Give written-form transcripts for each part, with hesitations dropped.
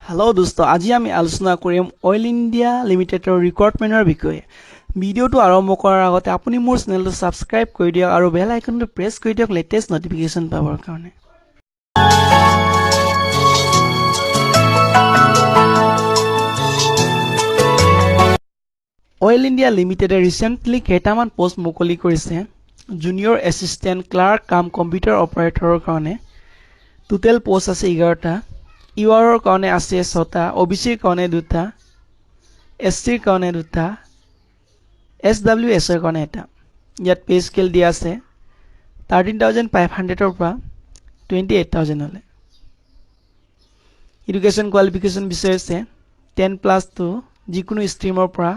hello दोस्तों আজি আমি আলোচনা কৰিম অইল ইণ্ডিয়া লিমিটেডৰ ৰিক্ৰুটমেন্টৰ বিষয়ে ভিডিওটো আৰম্ভ কৰাৰ আগতে আপুনি মোৰ চেনেলটো সাবস্ক্ৰাইব কৰি দিয়ক আৰু বেল আইকনটো প্ৰেছ কৰি দিয়ক লেটেষ্ট নটিফিকেশন পাবৰ কাৰণে অইল ইণ্ডিয়া লিমিটেডে ৰিসেন্টলি কেইটামান পোষ্ট মুকলি কৰিছে জুনিয়ৰ এসিস্টেন্ট ক্লাৰ্ক কাম কম্পিউটাৰ অপাৰেটৰৰ কাৰণে টোটাল পোষ্ট আছে 11টা ইউআৰৰ কাৰণে আছে 6টা ওবিসিৰ কাৰণে 2টা এসটিৰ কাৰণে 2টা এসডব্লিউএছৰ কাৰণে এটা ইয়াত পে স্কেল দিয়া আছে 13500 ৰ পৰা 28000 হলে এডুকেশন কোৱালিফিকেশন বিচাৰিছে 10+2 যিকোনো ষ্ট্ৰীমৰ পৰা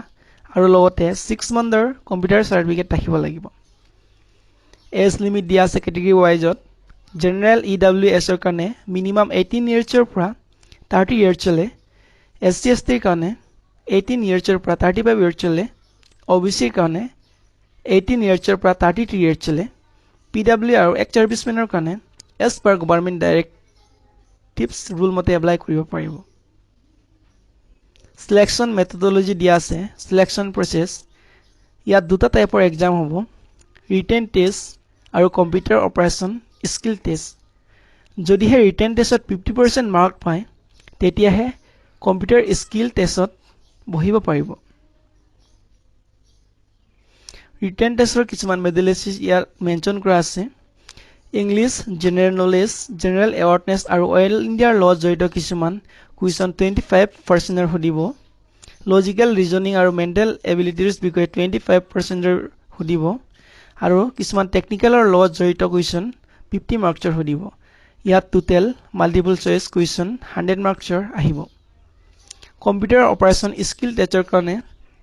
আৰু লগতে 6 মান্থৰ কম্পিউটাৰ সাৰ্টিফিকেট থাকিব লাগিব এজ লিমিট দিয়া আছে কেটেগৰী ওয়াইজত General EWS ৰ কাৰণে minimum 18 years ৰ পৰা 30 years চলে SC ST ৰ কাৰণে 18 years ৰ পৰা 35 years চলে OBC ৰ কাৰণে 18 years ৰ পৰা 33 years চলে PW আৰু ex servicemen ৰ কাৰণে as per government directives rule মতে এপ্লাই কৰিব পাৰিব selection methodology দিয়া আছে selection process ইয়াত দুটা টাইপৰ এক্সাম হ'ব written test আৰু কম্পিউটাৰ অপাৰেচন স্কিল টেষ্ট যদিহে ৰিটেন টেষ্টত 50% মাৰ্ক পায় তেতিয়াহে কম্পিউটাৰ স্কিল টেষ্টত বহিব পাৰিব ৰিটেন টেষ্টৰ কিছুমান মেডেলিচিছ ইয়াত মেনচন কৰা আছে English general knowledge general awareness আৰু অইল ইণ্ডিয়াৰ ল জড়িত কিছুমান কুৱেশ্যন 25% ৰ সুধিব লজিকেল ৰিজনিং আৰু মেণ্টেল এবিলিটিজ বিষয়ে 25% ৰ সুধিব আৰু কিছুমান টেকনিকেলৰ লগত জড়িত কুৱেশ্যন 50 মাৰ্কছৰ সুধিব ইয়াত টোটাল মাল্টিপল চয়েস কুৱেশ্যন 100 মাৰ্কছৰ আহিব কম্পিউটাৰ অপাৰেচন স্কিল টেষ্টৰ কাৰণে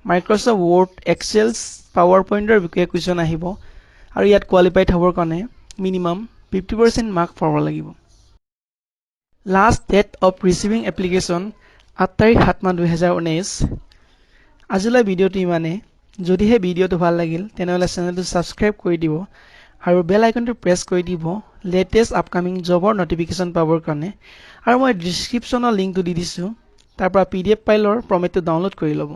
মাইক্ৰসফট ওৱৰ্ড এক্সেল পাৱাৰপইণ্টৰ বিষয়ে কুৱেশ্যন আহিব আৰু ইয়াত কোৱালিফাইড হ'বৰ কাৰণে মিনিমাম 50% মাৰ্ক পাব লাগিব last date of receiving application 8 তাৰিখ 7 মাহ 2019 আজিলৈ ভিডিওটো ইমানে যদিহে ভিডিওটো ভাল লাগিল তেনেহলে চেনেলটো সাবস্ক্ৰাইব কৰি দিব আৰু বেল আইকনটো প্ৰেছ কৰি দিব লেটেষ্ট আপকামিং জবৰ নটিফিকেশন পাবৰ কাৰণে আৰু মই ডেসক্ৰিপচনৰ লিংকটো দি দিছো তাৰ পৰা পিডিএফ ফাইলৰ ফৰ্মেটটো ডাউনলোড কৰি ল'ব